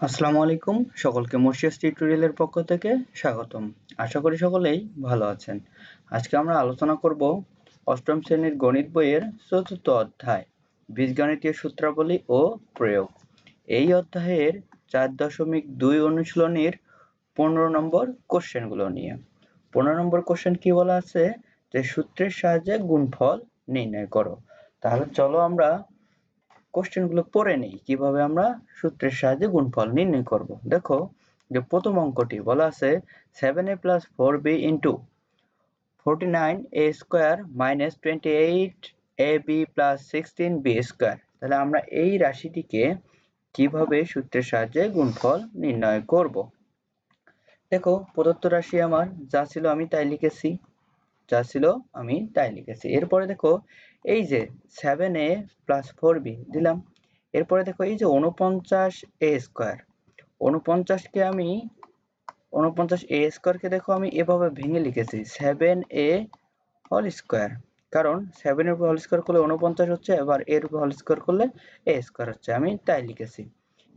আসসালামু আলাইকুম, সকলকে মর্সিয়াস টিউটোরিয়ালের পক্ষ থেকে স্বাগতম। আশা করি সকলেই ভালো আছেন। আজকে আমরা আলোচনা করব অষ্টম শ্রেণীর গণিত বইয়ের চতুর্থ অধ্যায় বীজগণিতীয় সূত্রাবলী ও প্রয়োগ। এই অধ্যায়ের 4.2 অনুশীলনীর 15 নম্বর কোশ্চেনগুলো নিয়ে। 15 নম্বর কোশ্চেন কি বলা আছে যে সূত্রের সাহায্যে গুণফল নির্ণয় করো। তাহলে চলো আমরা কোশ্চেনগুলো পড়ে নেই কিভাবে আমরা সূত্রের সাহায্যে গুণফল নির্ণয় করব। দেখো যে প্রথম অঙ্কটি বলা আছে 7a + 4b * 49a² - 28ab + 16b²। তাহলে আমরা এই রাশিটিকে কিভাবে সূত্রের সাহায্যে গুণফল নির্ণয় করব। দেখো প্রদত্ত রাশি আমার যা ছিল আমি তাই লিখেছি। এরপরে দেখো এই যে 7a + 4b দিলাম। এরপরে দেখো এই যে 49a², 49a² কে দেখো আমি এভাবে ভেঙে লিখেছি 7a² কারণ 7 এর উপর হোল স্কয়ার করলে 49 হচ্ছে, আবার এর উপর হোল স্কয়ার করলে a² হচ্ছে, আমি তাই লিখেছি।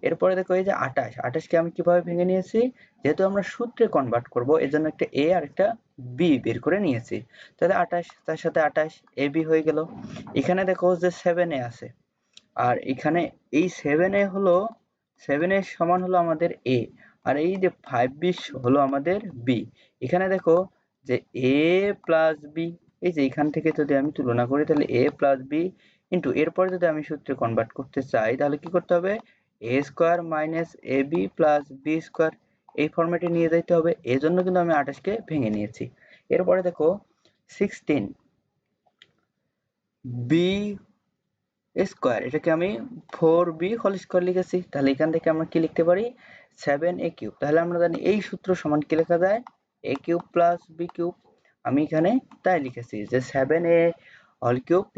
এরপরে দেখো এই যে 28 কে আমি কিভাবে ভেঙে নিয়েছি, যেহেতু আমরা সূত্রে কনভার্ট করব এজন্য একটা a আর একটা b বের করে নিয়েছি। তাহলে 28 তার সাথে 28 ab হয়ে গেল। এখানে দেখো যে 7a আছে, আর এখানে এই 7a সমান হলো আমাদের a, আর এই যে 5b হলো আমাদের b। এখানে দেখো যে a + b, এই যে এখান থেকে যদি আমি তুলনা করি তাহলে a + b ইনটু এরপরে যদি আমি সূত্রে কনভার্ট করতে চাই তাহলে কি করতে হবে, a² - ab + b², এই ফরম্যাটে নিয়ে যেতে হবে। এজন্য কিন্তু আমি 28 কে ভেঙে নিয়েছি। এরপরে দেখো 16b², এটাকে আমি 4b² লিখেছি। তাহলে এখান থেকে আমরা কি লিখতে পারি, 7a³। তাহলে আমরা জানি এই সূত্র সমান কি লেখা যায়, a³ + b³। আমি এখানে তাই লিখেছি যে 7a³ +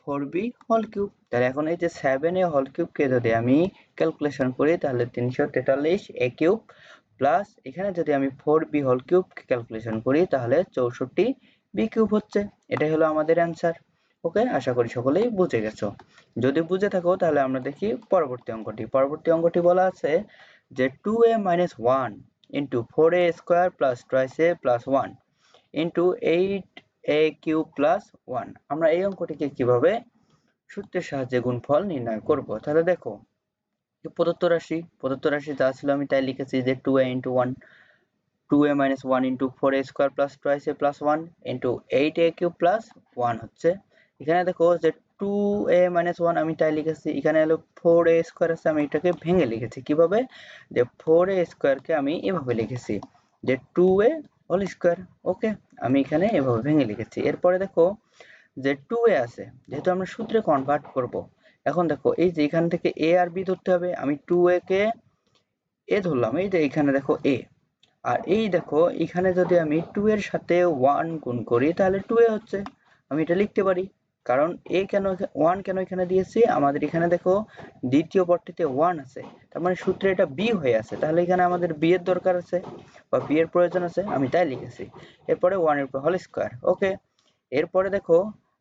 4b³। তাহলে এখন এই যে 7a³ কে যদি আমি ক্যালকুলেশন করি তাহলে 343 a³ প্লাস এখানে যদি আমি 4b³ কে ক্যালকুলেশন করি তাহলে 64 b³ হচ্ছে। এটাই হলো আমাদের অ্যান্সার। ওকে, আশা করি সকলেই বুঝে গেছো। যদি বুঝে থাকো তাহলে আমরা দেখি পরবর্তী অঙ্কটি বলা আছে যে 2a - 1 * 4a² + 2a + 1 * 8a³ + 1। আমরা এই অঙ্কটিকে কিভাবে সূত্রের সাহায্যে গুণফল নির্ণয় করব। তাহলে দেখো প্রদত্ত রাশি যা ছিল আমি তাই লিখেছি যে 2a * 1 2a - 1 * 4a² + 2a + 1 * 8a³ + 1 হচ্ছে। এখানে দেখো যে 2a - 1 আমি তাই লিখেছি, এখানে হলো 4a² আছে, আমি এটাকে ভেঙে লিখেছি কিভাবে, যে 4a² কে আমি এভাবে লিখেছি যে 2a²। ওকে, আমি এখানে এভাবে ভেঙে লিখেছি। এরপরে দেখো যে 2a আছে, যেহেতু আমরা সূত্রে কনভার্ট করব, এখন দেখো এই যে এখান থেকে a আর b ধরতে হবে। আমি 2a কে a ধরলাম, এই যে এখানে দেখো a, আর এই দেখো এখানে যদি আমি 2 এর সাথে 1 গুণ করি তাহলে 2a হচ্ছে। আমি এটা লিখতে পারি, কারণ a 1 কেন এখানে দিয়েছি, আমাদের এখানে দেখো দ্বিতীয় পদটিতে 1 আছে, তার মানে সূত্রে এটা b হয়ে আছে। তাহলে এখানে আমাদের b এর দরকার আছে বা b এর প্রয়োজন আছে, আমি তাই লিখেছি। এরপরে 1 এর উপর হোল স্কয়ার। ওকে, এরপরে দেখো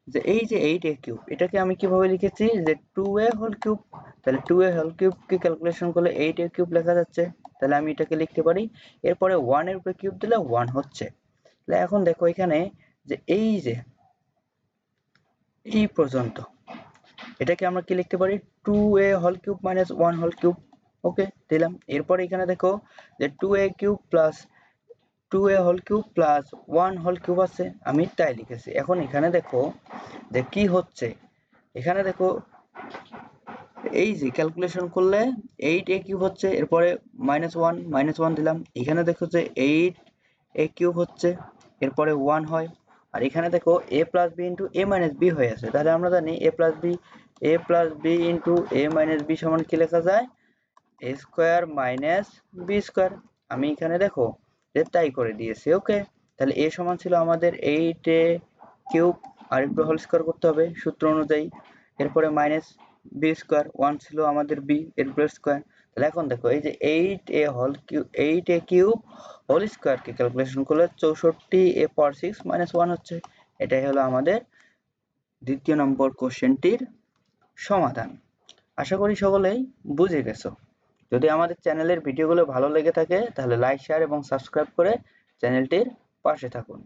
যে এই যে 8a³ এটাকে আমি কিভাবে লিখেছি যে 2a³। তাহলে 2a³ কে ক্যালকুলেশন করলে 8a³ লেখা যাচ্ছে। তাহলে আমি এটাকে লিখতে পারি। এরপরে 1 এর উপর কিউব দিলে 1 হচ্ছে। তাহলে এখন দেখো এখানে যে এই যে এই পর্যন্ত এটাকে আমরা কি লিখতে পারি, 2a³ - 1³ ওকে দিলাম। এরপর এখানে দেখো যে 2a³ + 1³ আছে, আমি তাই লিখেছি। এখন এখানে দেখো যে কি হচ্ছে, এখানে দেখো এই যে ক্যালকুলেশন করলে 8a³ হচ্ছে, এরপরে -1 দিলাম। এখানে দেখো যে 8a³ হচ্ছে, এরপরে 1 হয়, আর এখানে দেখো a + b * a - b হয়ে আছে। তাহলে আমরা জানি a + b * a - b সমান কি লেখা যায়, a² - b²। আমি এখানে দেখো যে তাই করে দিয়েছি। ওকে, তাহলে a সমান ছিল আমাদের 8a³ আর একটু হোল স্কয়ার করতে হবে সূত্র অনুযায়ী। এরপরে -b², 1 ছিল আমাদের b এর উপর স্কয়ার। তাহলে এখন দেখো এই যে 8a³ হোল স্কয়ার কে ক্যালকুলেশন করলে 64a⁻6 - 1 হচ্ছে। এটাই হলো আমাদের দ্বিতীয় নম্বর কোশ্চেনটির সমাধান। আশা করি সকলেই বুঝে গেছো। যদি আমাদের চ্যানেলের ভিডিওগুলো ভালো লেগে থাকে তাহলে লাইক শেয়ার এবং সাবস্ক্রাইব করে চ্যানেলটির পাশে থাকুন।